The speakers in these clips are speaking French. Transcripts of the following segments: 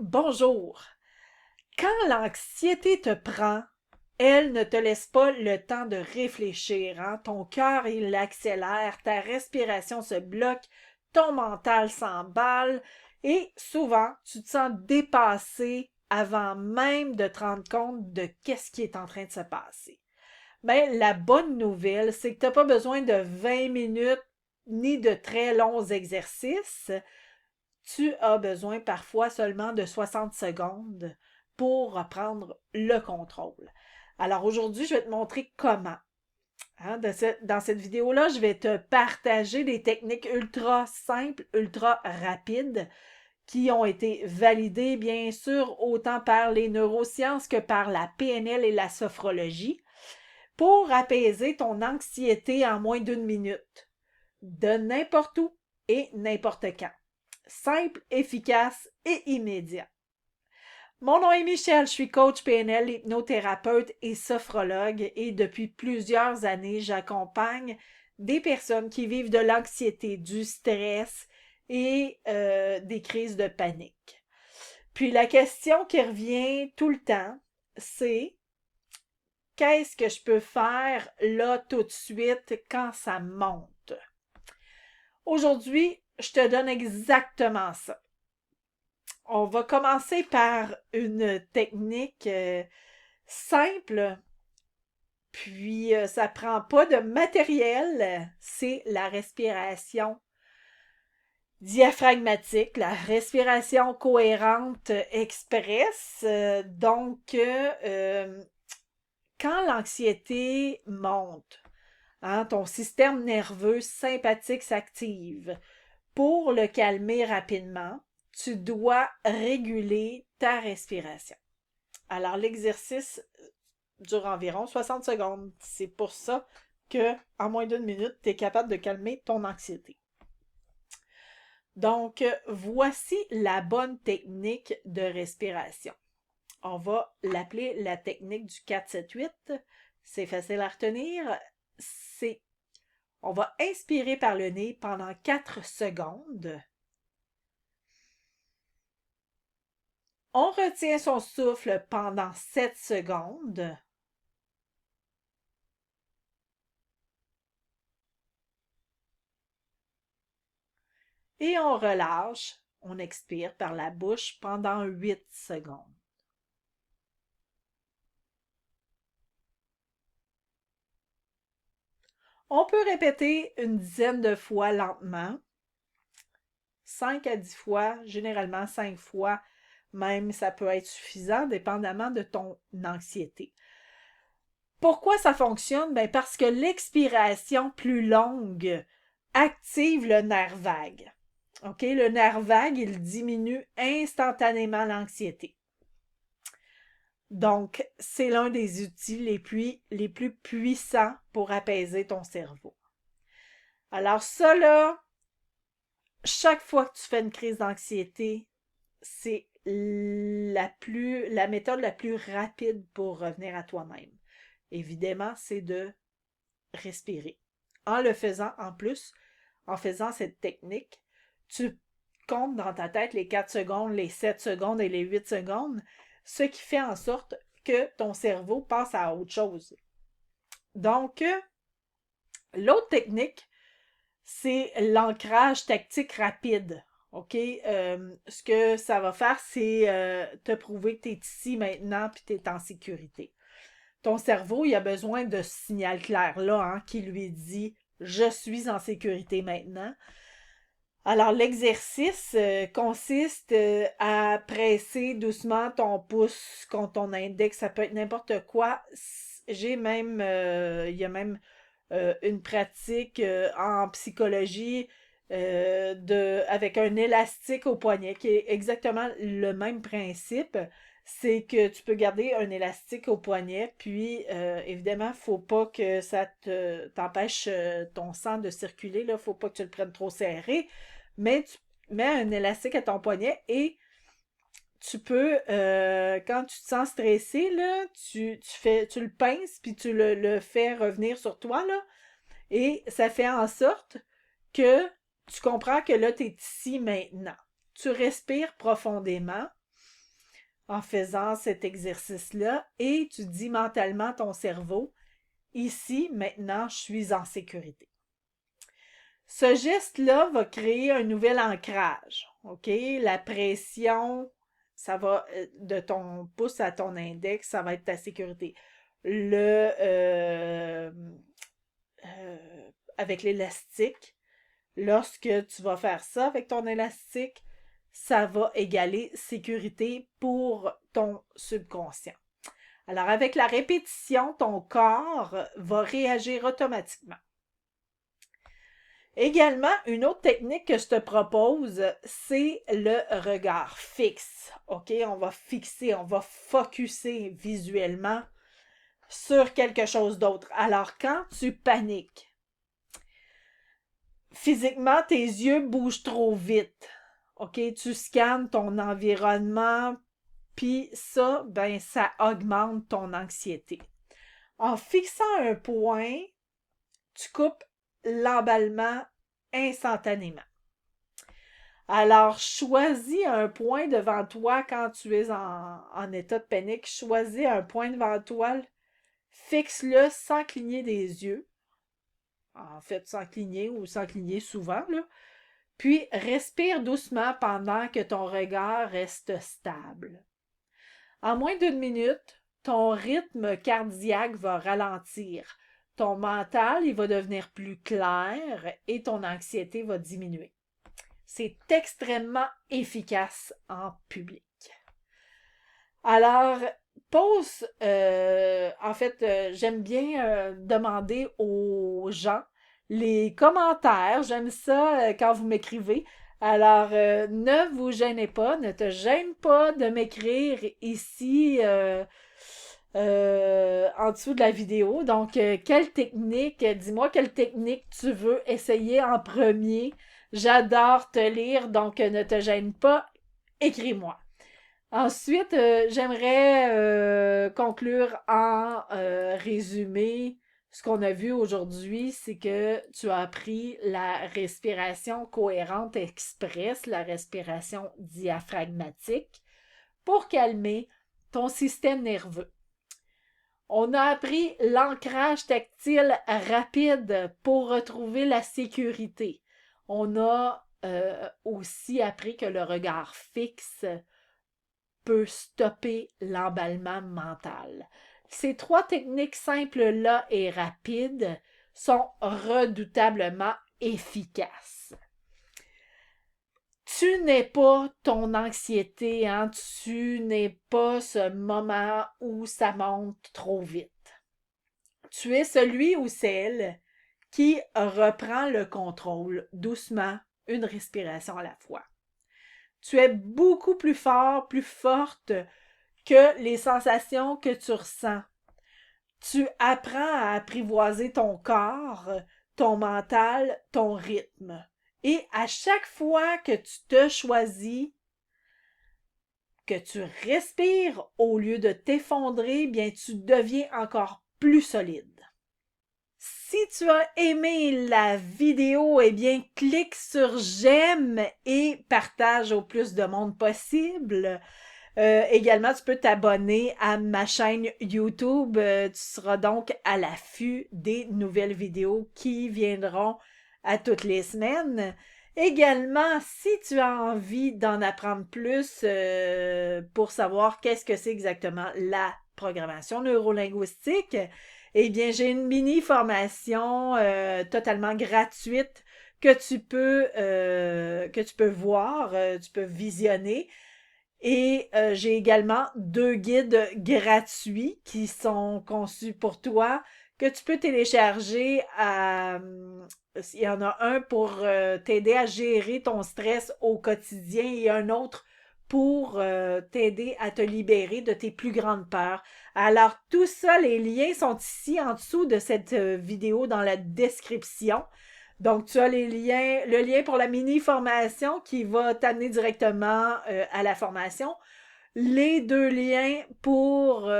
Bonjour. Quand l'anxiété te prend, elle ne te laisse pas le temps de réfléchir, hein. Ton cœur, il accélère, ta respiration se bloque, ton mental s'emballe et souvent, tu te sens dépassé avant même de te rendre compte de qu'est-ce qui est en train de se passer. Ben, la bonne nouvelle, c'est que tu n'as pas besoin de 20 minutes ni de très longs exercices. Tu as besoin parfois seulement de 60 secondes pour reprendre le contrôle. Alors aujourd'hui, je vais te montrer comment. Hein. Dans cette vidéo-là, je vais te partager des techniques ultra simples, ultra rapides, qui ont été validées, bien sûr, autant par les neurosciences que par la PNL et la sophrologie, pour apaiser ton anxiété en moins d'une minute, de n'importe où et n'importe quand. Simple, efficace et immédiat. Mon nom est Michel, je suis coach PNL, hypnothérapeute et sophrologue et depuis plusieurs années, j'accompagne des personnes qui vivent de l'anxiété, du stress et des crises de panique. Puis la question qui revient tout le temps, c'est qu'est-ce que je peux faire là tout de suite quand ça monte? Aujourd'hui, je te donne exactement ça. On va commencer par une technique simple, puis ça prend pas de matériel, c'est la respiration diaphragmatique, la respiration cohérente express. Quand l'anxiété monte, hein, ton système nerveux sympathique s'active. Pour le calmer rapidement, tu dois réguler ta respiration. Alors, l'exercice dure environ 60 secondes. C'est pour ça que, en moins d'une minute, tu es capable de calmer ton anxiété. Donc, voici la bonne technique de respiration. On va l'appeler la technique du 4-7-8. C'est facile à retenir. On va inspirer par le nez pendant 4 secondes. On retient son souffle pendant 7 secondes. Et on relâche, on expire par la bouche pendant 8 secondes. On peut répéter une dizaine de fois lentement, 5 à 10 fois, généralement 5 fois, même ça peut être suffisant, dépendamment de ton anxiété. Pourquoi ça fonctionne? Ben parce que l'expiration plus longue active le nerf vague. OK? Le nerf vague, il diminue instantanément l'anxiété. Donc, c'est l'un des outils les plus puissants pour apaiser ton cerveau. Alors ça, là, chaque fois que tu fais une crise d'anxiété, c'est la méthode la plus rapide pour revenir à toi-même. Évidemment, c'est de respirer. En le faisant en plus, en faisant cette technique, tu comptes dans ta tête les 4 secondes, les 7 secondes et les 8 secondes, ce qui fait en sorte que ton cerveau passe à autre chose. Donc, l'autre technique, c'est l'ancrage tactique rapide. OK? Ce que ça va faire, c'est te prouver que tu es ici maintenant et tu es en sécurité. Ton cerveau, il a besoin de ce signal clair-là, hein, qui lui dit je suis en sécurité maintenant. Alors, l'exercice consiste à presser doucement ton pouce contre ton index. Ça peut être n'importe quoi. Il y a même une pratique en psychologie avec un élastique au poignet, qui est exactement le même principe. C'est que tu peux garder un élastique au poignet, puis évidemment, il ne faut pas que ça t'empêche ton sang de circuler. Il ne faut pas que tu le prennes trop serré, mais tu mets un élastique à ton poignet et tu peux, quand tu te sens stressé, là, tu le pinces, puis tu le fais revenir sur toi, là, et ça fait en sorte que tu comprends que là, tu es ici maintenant. Tu respires profondément en faisant cet exercice-là et tu dis mentalement à ton cerveau, ici, maintenant, je suis en sécurité. Ce geste-là va créer un nouvel ancrage, OK? La pression, ça va de ton pouce à ton index, ça va être ta sécurité. Avec l'élastique, lorsque tu vas faire ça avec ton élastique, ça va égaler sécurité pour ton subconscient. Alors, avec la répétition, ton corps va réagir automatiquement. Également, une autre technique que je te propose, c'est le regard fixe. OK? On va fixer, on va focusser visuellement sur quelque chose d'autre. Alors, quand tu paniques, physiquement, tes yeux bougent trop vite. OK? Tu scannes ton environnement, puis ça, ben, ça augmente ton anxiété. En fixant un point, tu coupes l'emballement instantanément. Alors, choisis un point devant toi quand tu es en état de panique. Choisis un point devant toi, fixe-le sans cligner des yeux. En fait, sans cligner ou sans cligner souvent, là. Puis, respire doucement pendant que ton regard reste stable. En moins d'une minute, ton rythme cardiaque va ralentir. Ton mental, il va devenir plus clair et ton anxiété va diminuer. C'est extrêmement efficace en public. Alors, j'aime bien demander aux gens les commentaires. J'aime ça quand vous m'écrivez. Alors, ne vous gênez pas, ne te gêne pas de m'écrire ici en dessous de la vidéo. Donc, dis-moi quelle technique tu veux essayer en premier. J'adore te lire, donc ne te gêne pas, écris-moi. Ensuite, j'aimerais conclure en résumé. Ce qu'on a vu aujourd'hui, c'est que tu as appris la respiration cohérente express, la respiration diaphragmatique, pour calmer ton système nerveux. On a appris l'ancrage tactile rapide pour retrouver la sécurité. On a aussi appris que le regard fixe peut stopper l'emballement mental. Ces trois techniques simples-là et rapides sont redoutablement efficaces. Tu n'es pas ton anxiété, hein? Tu n'es pas ce moment où ça monte trop vite. Tu es celui ou celle qui reprend le contrôle doucement, une respiration à la fois. Tu es beaucoup plus fort, plus forte que les sensations que tu ressens. Tu apprends à apprivoiser ton corps, ton mental, ton rythme. Et à chaque fois que tu te choisis, que tu respires au lieu de t'effondrer, bien tu deviens encore plus solide. Si tu as aimé la vidéo, eh bien, clique sur j'aime et partage au plus de monde possible. Également, tu peux t'abonner à ma chaîne YouTube. Tu seras donc à l'affût des nouvelles vidéos qui viendront à toutes les semaines. Également, si tu as envie d'en apprendre plus pour savoir qu'est-ce que c'est exactement la programmation neurolinguistique, eh bien, j'ai une mini formation totalement gratuite que tu peux voir, tu peux visionner. Et j'ai également 2 guides gratuits qui sont conçus pour toi, que tu peux télécharger. Il y en a un pour t'aider à gérer ton stress au quotidien et un autre pour t'aider à te libérer de tes plus grandes peurs. Alors, tout ça, les liens sont ici en dessous de cette vidéo dans la description. Donc, tu as le lien pour la mini-formation qui va t'amener directement à la formation. Les 2 liens pour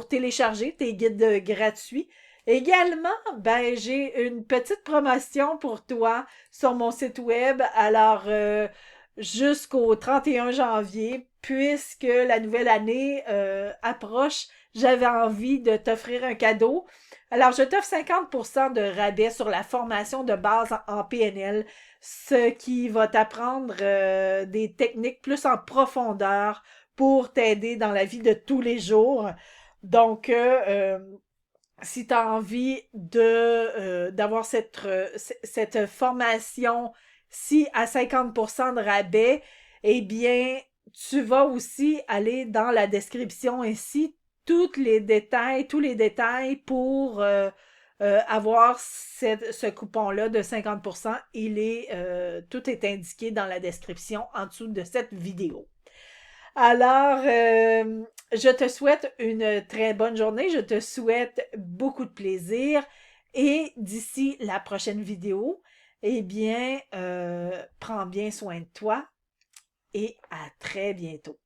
télécharger tes guides gratuits. Également, ben, j'ai une petite promotion pour toi sur mon site web. Alors, jusqu'au 31 janvier, puisque la nouvelle année approche, j'avais envie de t'offrir un cadeau. Alors, je t'offre 50% de rabais sur la formation de base en PNL, ce qui va t'apprendre des techniques plus en profondeur pour t'aider dans la vie de tous les jours. Donc, si tu as envie d'avoir cette formation-ci à 50% de rabais, eh bien, tu vas aussi aller dans la description ici, tous les détails pour avoir ce coupon-là de 50%. Tout est indiqué dans la description en dessous de cette vidéo. Alors, je te souhaite une très bonne journée, je te souhaite beaucoup de plaisir et d'ici la prochaine vidéo, eh bien, prends bien soin de toi et à très bientôt.